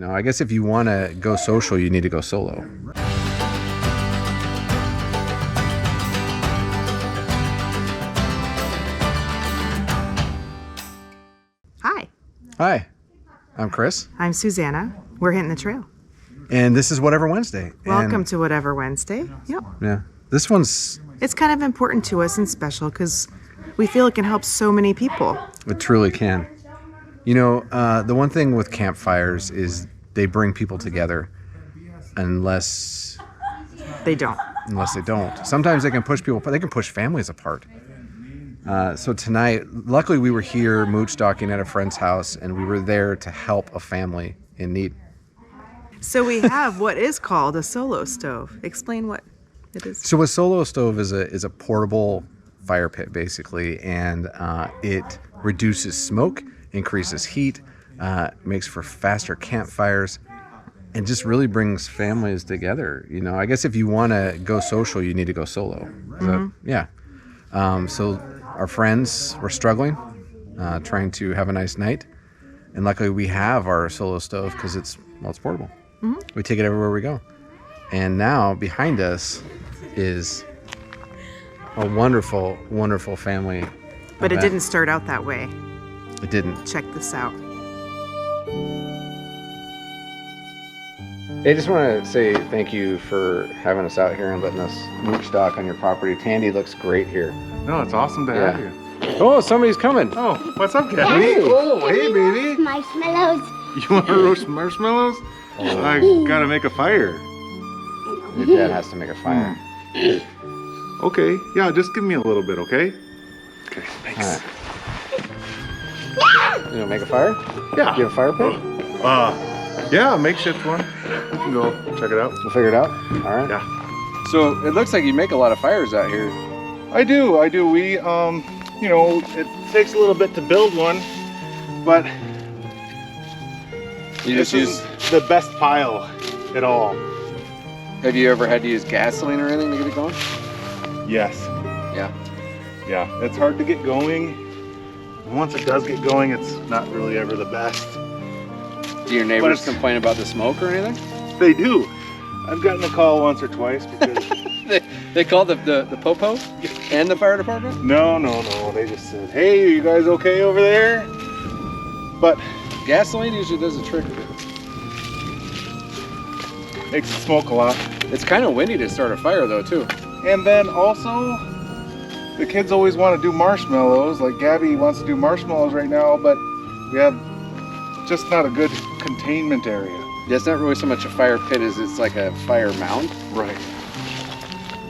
know, I guess if you want to go social, you need to go solo. Hi, I'm Chris. I'm Susanna. We're Hinton the Trail. And this is Whatever Wednesday. Welcome to Whatever Wednesday. Yep. Yeah. This one's... It's kind of important to us and special because we feel it can help so many people. It truly can. You know, the one thing with campfires is they bring people together unless they don't. Sometimes they can push people, but they can push families apart. So tonight, luckily we were here moochdocking at a friend's house, and we were there to help a family in need. So we have what is called a solo stove. Explain what it is. So a solo stove is a portable fire pit, basically, and it reduces smoke, increases heat, makes for faster campfires, and just really brings families together. You know, I guess if you want to go social, you need to go solo. Yeah. So our friends were struggling, trying to have a nice night. And luckily we have our solo stove because it's portable. Mm-hmm. We take it everywhere we go. And now behind us is a wonderful, wonderful family. But it didn't start out that way. It didn't. Check this out. I just want to say thank you for having us out here and letting us moochdog on your property. Tandy looks great here. No, it's awesome to have you. Oh, somebody's coming. Oh, what's up, Gabby? Hey. Oh, hey, baby. Marshmallows. You want to roast marshmallows? Oh. I gotta make a fire. Your dad has to make a fire. Okay, yeah, just give me a little bit, okay? Okay, thanks. All right. You gonna make a fire? Yeah. You have a fire pit? Yeah, makeshift one. You can go check it out. We'll figure it out. All right. Yeah. So it looks like you make a lot of fires out here. I do. We, you know, it takes a little bit to build one, but You just use... the best pile at all. Have you ever had to use gasoline or anything to get it going? Yes. Yeah. Yeah, it's hard to get going. Once it does get going, it's not really ever the best. Do your neighbors complain about the smoke or anything? They do. I've gotten a call once or twice because... they called the popo and the fire department? No. They just said, hey, are you guys okay over there? But Gasoline usually does the trick of it. Makes it smoke a lot. It's kind of windy to start a fire though, too. And then also, the kids always want to do marshmallows. Like Gabby wants to do marshmallows right now, but we have just not a good containment area. Yeah, it's not really so much a fire pit as it's like a fire mound. Right.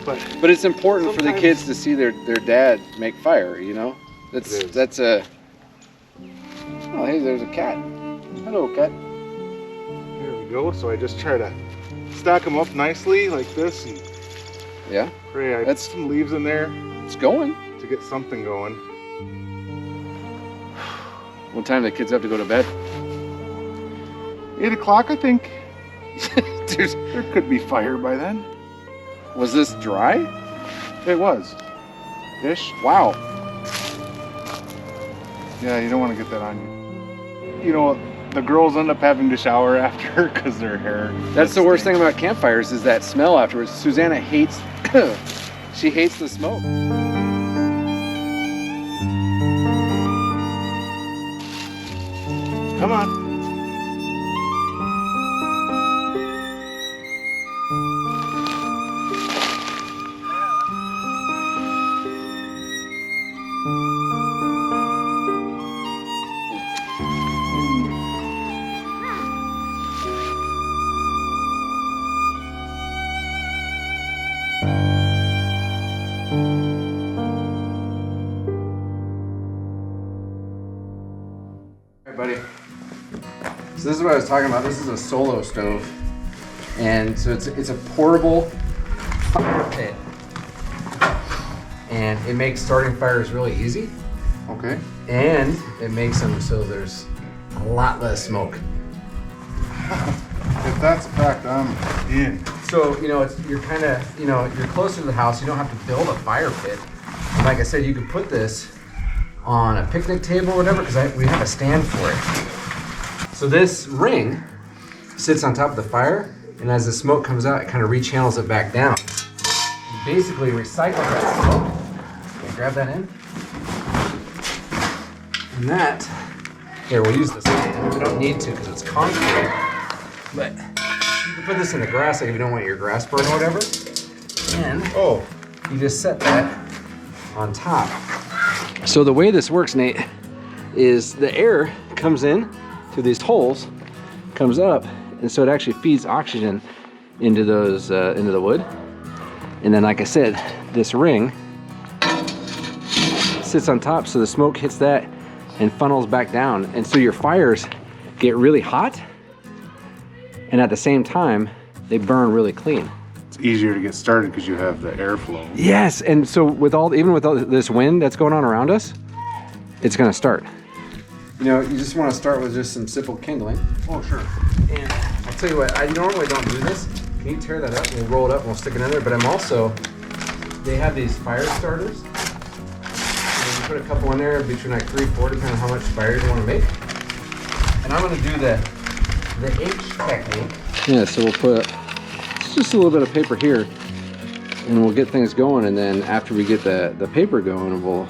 But it's important for the kids to see their dad make fire, you know? That's a... Oh, hey, there's a cat. Hello, cat. Here we go. So I just try to stack them up nicely like this. And yeah. pray I put some leaves in there. It's going. To get something going. What time do the kids have to go to bed? 8 o'clock, I think. There could be fire by then. Was this dry? It was. Ish. Wow. Yeah, you don't want to get that on you. You know, the girls end up having to shower after because their hair... That's the worst thing about campfires is that smell afterwards. Susanna hates... she hates the smoke. Come on. Buddy. So this is what I was talking about. This is a Solo Stove, and so it's a portable fire pit, and it makes starting fires really easy. Okay. And it makes them so there's a lot less smoke. If that's a fact, I'm in. So you're kind of you're closer to the house. You don't have to build a fire pit. And like I said, you could put this on a picnic table or whatever, because we have a stand for it. So this ring sits on top of the fire, and as the smoke comes out, it kind of rechannels it back down. You basically recycle that smoke. Okay, grab that in. And that, here, we'll use this stand. We don't need to because it's concrete, but you can put this in the grass like if you don't want your grass burn or whatever. And you just set that on top. So the way this works, Nate, is the air comes in through these holes, comes up, and so it actually feeds oxygen into those into the wood. And then, like I said, this ring sits on top, so the smoke hits that and funnels back down, and so your fires get really hot, and at the same time they burn really clean. It's easier to get started because you have the airflow. Yes, and so with even with all this wind that's going on around us, it's gonna start. You know, you just want to start with just some simple kindling. Oh, sure. And I'll tell you what, I normally don't do this. Can you tear that up? We'll roll it up and we'll stick it in there. But they have these fire starters. And you put a couple in there between like 3, 4, depending on how much fire you want to make. And I'm going to do the H technique. Yeah, so we'll put just a little bit of paper here and we'll get things going. And then after we get the paper going, we'll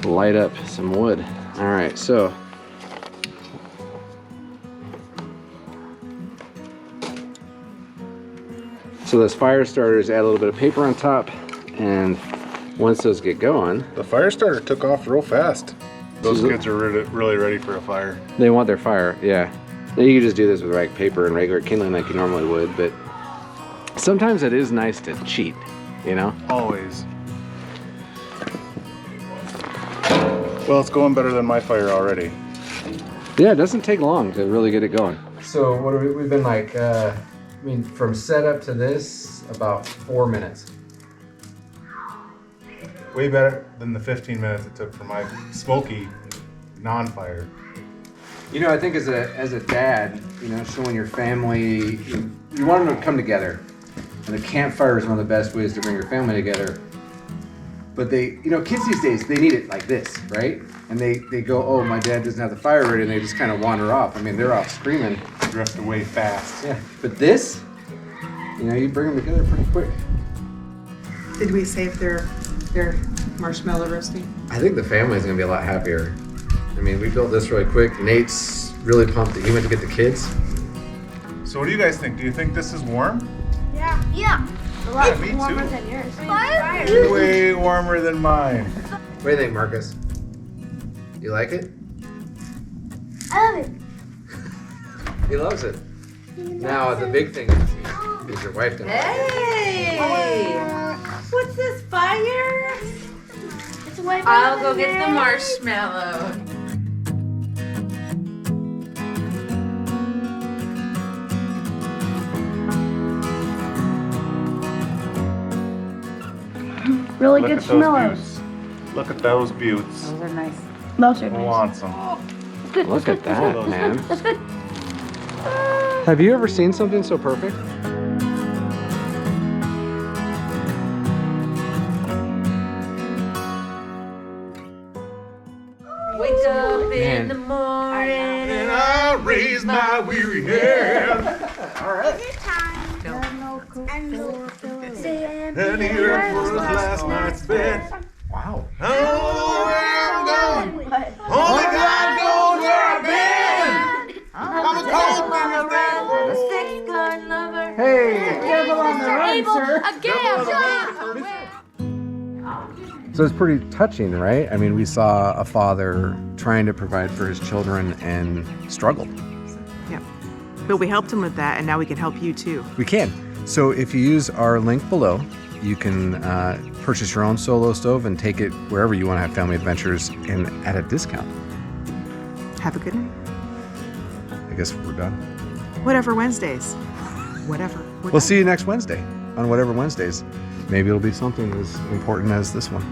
light up some wood. All right, so those fire starters add a little bit of paper on top, and once those get going, the fire starter took off real fast. Those kids are really ready for a fire. They want their fire, yeah. Now you can just do this with like paper and regular kindling like you normally would, but sometimes it is nice to cheat, you know? Always. Well, it's going better than my fire already. Yeah, it doesn't take long to really get it going. So what have we've been like, I mean, from setup to this, about 4 minutes. Way better than the 15 minutes it took for my smoky non-fire. You know, I think as a dad, you know, showing your family, you want them to come together. And the campfire is one of the best ways to bring your family together. But kids these days, they need it like this, right? And they go, oh, my dad doesn't have the fire ready, and they just kind of wander off. I mean, they're off screaming. Drift away fast. Yeah, but this, you know, you bring them together pretty quick. Did we save their marshmallow roasting? I think the family's gonna be a lot happier. I mean, we built this really quick. Nate's really pumped that he went to get the kids. So what do you guys think? Do you think this is warm? Yeah. Yeah. A lot me warmer too. Than yours. Way warmer than mine. What do you think, Marcus? You like it? I love it. He loves it. Now the big thing is your wife doesn't like it. Hey! What's this, fire? It's way I'll go get the marshmallow. Really Look good at those schmellos. buttes. Look at those buttes. Those are nice. Those are Who nice. wants them? It's good. Look it's at good, that, it's man. good, it's good. Have you ever seen something so perfect? Wake up Man. in the morning And I raise my weary head. All right. And here was last night's bed. Wow. I don't know where I'm going. Only God knows where I've been. I'm a cold a thing. six gun lover. Hey. So it's pretty touching, right? I mean, we saw a father trying to provide for his children and struggled. Yeah. But we helped him with that, and now we can help you too. We can. So if you use our link below, you can purchase your own Solo Stove and take it wherever you want to have family adventures and at a discount. Have a good night. I guess we're done. Whatever Wednesdays. Whatever. We'll see you next Wednesday on Whatever Wednesdays. Maybe it'll be something as important as this one.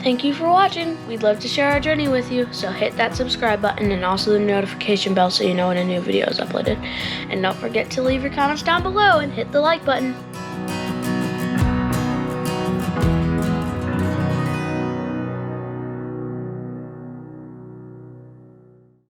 Thank you for watching. We'd love to share our journey with you, so hit that subscribe button and also the notification bell so you know when a new video is uploaded. And don't forget to leave your comments down below and hit the like button.